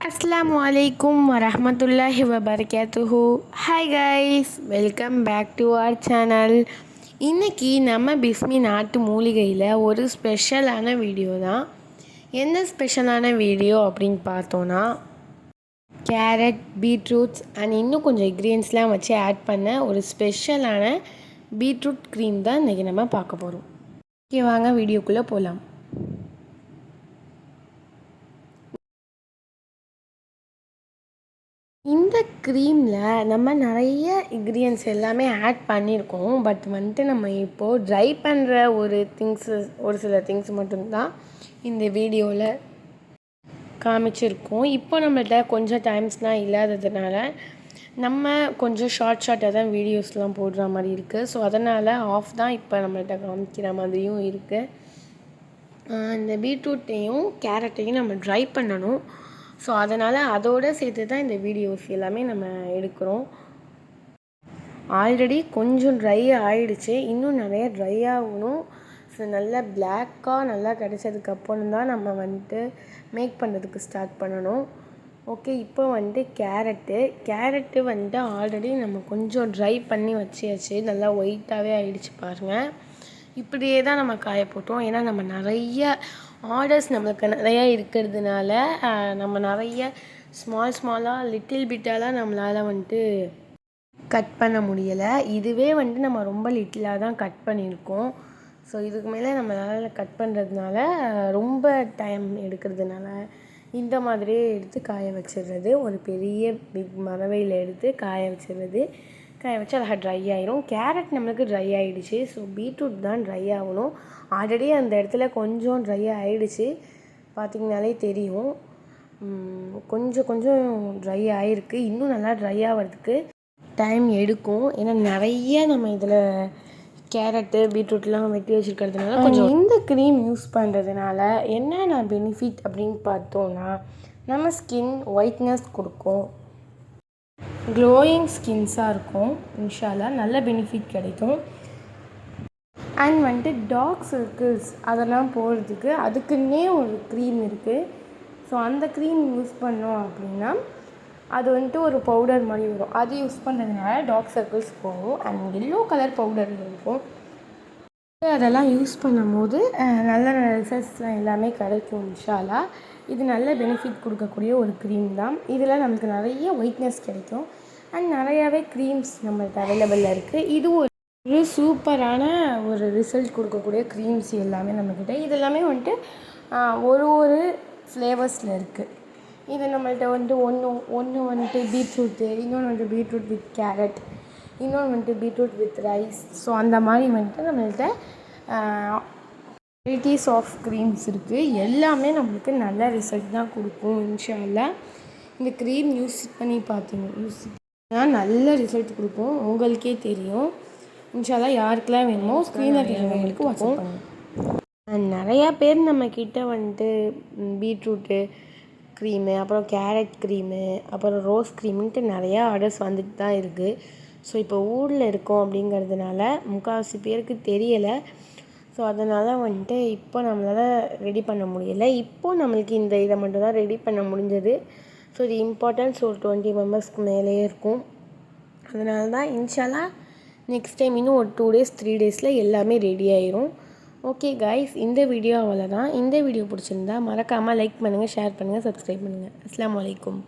அஸ்ஸலாமு அலைக்கும் வரஹ்மத்துல்லாஹி வபரகாத்துஹு. Hi guys, welcome back to our channel. இன்றைக்கி நம்ம பிஸ்மி நாட்டு மூலிகையில் ஒரு ஸ்பெஷலான வீடியோ தான். என்ன ஸ்பெஷலான வீடியோ அப்படின்னு பார்த்தோன்னா, கேரட், பீட்ரூட்ஸ் அண்ட் இன்னும் கொஞ்சம் இன்க்ரீடியன்ஸ்லாம் வச்சு ஆட் பண்ண ஒரு ஸ்பெஷலான பீட்ரூட் க்ரீம் தான் இன்றைக்கி நம்ம பார்க்க போகிறோம். ஓகே, வாங்க வீடியோக்குள்ளே போகலாம். இந்த க்ரீமில் நம்ம நிறைய இன்க்ரீடியன்ஸ் எல்லாமே ஆட் பண்ணியிருக்கோம். பட் நம்ம இப்போது ட்ரை பண்ணுற ஒரு சில திங்ஸ் மட்டும்தான் இந்த வீடியோவில் காமிச்சிருக்கோம். இப்போ நம்மள்ட்ட கொஞ்சம் டைம்ஸ்லாம் இல்லாததுனால நம்ம கொஞ்சம் ஷார்ட்டாக தான் வீடியோஸ்லாம் போடுற மாதிரி இருக்குது. ஸோ அதனால் ஆஃப் தான் இப்போ நம்மள்ட்ட காமிக்கிற மாதிரியும் இருக்குது. இந்த பீட்ரூட்டையும் கேரட்டையும் நம்ம ட்ரை பண்ணணும். ஸோ அதனால் அதோடு சேர்த்து தான் இந்த வீடியோஸ் எல்லாமே நம்ம எடுக்கிறோம். ஆல்ரெடி கொஞ்சம் ட்ரை ஆகிடுச்சு, இன்னும் நிறைய ட்ரை ஆகணும். ஸோ நல்லா பிளாக்காக நல்லா கிடச்சதுக்கப்புறம் தான் நம்ம மேக் பண்ணுறதுக்கு ஸ்டார்ட் பண்ணணும். ஓகே, இப்போ கேரட்டு ஆல்ரெடி நம்ம கொஞ்சம் ட்ரை பண்ணி வச்சியாச்சு. நல்லா ஒயிட்டாகவே ஆகிடுச்சு பாருங்கள். இப்படியே தான் நம்ம காய போட்டோம். ஏன்னா நம்ம நிறைய ஆர்டர்ஸ் நம்மளுக்கு நிறையா இருக்கிறதுனால நம்ம நிறைய ஸ்மாலாக லிட்டில் பிட்டாலாம் நம்மளால் கட் பண்ண முடியலை. இதுவே நம்ம ரொம்ப லிட்டிலாக தான் கட் பண்ணியிருக்கோம். ஸோ இதுக்கு மேலே நம்மளால் கட் பண்ணுறதுனால ரொம்ப டைம் எடுக்கிறதுனால இந்த மாதிரியே எடுத்து காய வச்சிடுறது. ஒரு பெரிய பிக் மரவையில் எடுத்து காய வச்சு அழகாக ட்ரை ஆகிரும். கேரட் நம்மளுக்கு ட்ரை ஆகிடுச்சு. ஸோ பீட்ரூட் தான் ட்ரை ஆகணும். ஆல்ரெடி அந்த இடத்துல கொஞ்சம் ட்ரை ஆகிடுச்சு, பார்த்திங்கனாலே தெரியும். கொஞ்சம் ட்ரை ஆகிருக்கு. இன்னும் நல்லா ட்ரை ஆகிறதுக்கு டைம் எடுக்கும். ஏன்னா நிறைய நம்ம இதில் கேரட்டு பீட்ரூட்லாம் வெட்டி வச்சுருக்கிறதுனால கொஞ்சம் இந்த க்ரீம் யூஸ் பண்ணுறதுனால என்னென்ன பெனிஃபிட் அப்படின்னு பார்த்தோன்னா, நம்ம ஸ்கின் ஒயிட்னஸ் கொடுக்கும், க்ளோயிங் ஸ்கின்ஸாக இருக்கும். இன்ஷால்லா நல்ல பெனிஃபிட் கிடைக்கும். அண்ட் டார்க் சர்க்கிள்ஸ் அதெல்லாம் போகிறதுக்கு அதுக்குன்னே ஒரு க்ரீம் இருக்குது. ஸோ அந்த க்ரீம் யூஸ் பண்ணோம் அப்படின்னா அது ஒரு பவுடர் மாதிரி வரும். அது யூஸ் பண்ணுறதுனால டார்க் சர்க்கிள்ஸ் போகும். அண்ட் எல்லோ கலர் பவுடர் இருக்கும். அதெல்லாம் யூஸ் பண்ணும்போது நல்ல ரிசல்ட்ஸ்லாம் எல்லாமே கிடைக்கும் இன்ஷால்லா. இது நல்ல பெனிஃபிட் கொடுக்கக்கூடிய ஒரு க்ரீம் தான். இதில் நமக்கு நிறைய ஒயிட்னஸ் கிடைக்கும். அண்ட் நிறையாவே க்ரீம்ஸ் நம்மளுக்கு அவைலபிளில் இருக்குது. இது ஒரு சூப்பரான ஒரு ரிசல்ட் கொடுக்கக்கூடிய க்ரீம்ஸ் எல்லாமே நம்மக்கிட்ட. இது எல்லாமே ஒரு ஃப்ளேவர்ஸில் இருக்குது. இது நம்மள்ட்ட ஒன்று பீட்ரூட்டு, இன்னொன்று பீட்ரூட் வித் கேரட், இன்னொன்று பீட்ரூட் வித் ரைஸ். ஸோ அந்த மாதிரி நம்மள்ட்ட வெரைட்டிஸ் ஆஃப் க்ரீம்ஸ் இருக்குது. எல்லாமே நம்மளுக்கு நல்ல ரிசல்ட் தான் கொடுக்கும் இன்ஷால்லா. இந்த க்ரீம் யூஸ் பண்ணால் நல்ல ரிசல்ட் கொடுக்கும், உங்களுக்கே தெரியும். இன்ஷால்லா யாருக்கெல்லாம் வேணுமோ ஸ்க்ரீனில் இருக்கிறவங்களுக்கு வாட்ஸ்அப் பண்ணுங்கள். நிறையா பேர் நம்மக்கிட்ட பீட்ரூட்டு க்ரீமு, அப்புறம் கேரட் க்ரீமு, அப்புறம் ரோஸ் க்ரீமுன்ட்டு நிறையா ஆர்டர்ஸ் வந்துட்டு தான் இருக்குது. ஸோ இப்போ ஊரில் இருக்கோம் அப்படிங்கிறதுனால முக்கால்வாசி பேருக்கு தெரியலை. ஸோ அதனால் இப்போ நம்மளால் ரெடி பண்ண முடியலை. இப்போது நம்மளுக்கு இதை மட்டும் தான் ரெடி பண்ண முடிஞ்சது. ஸோ இது இம்பார்ட்டன்ஸ் ஒரு 20 மெம்பர்ஸ்க்கு மேலேயே இருக்கும். அதனால தான் இன்ஷால்லா நெக்ஸ்ட் டைம் இன்னும் ஒரு 2 days 3 days எல்லாமே ரெடி ஆயிரும். ஓகே கைஸ், இந்த வீடியோ அவ்வளோதான். இந்த வீடியோ பிடிச்சிருந்தா மறக்காமல் லைக் பண்ணுங்கள், ஷேர் பண்ணுங்கள், சப்ஸ்கிரைப் பண்ணுங்கள். அஸ்ஸலாமு அலைக்கும்.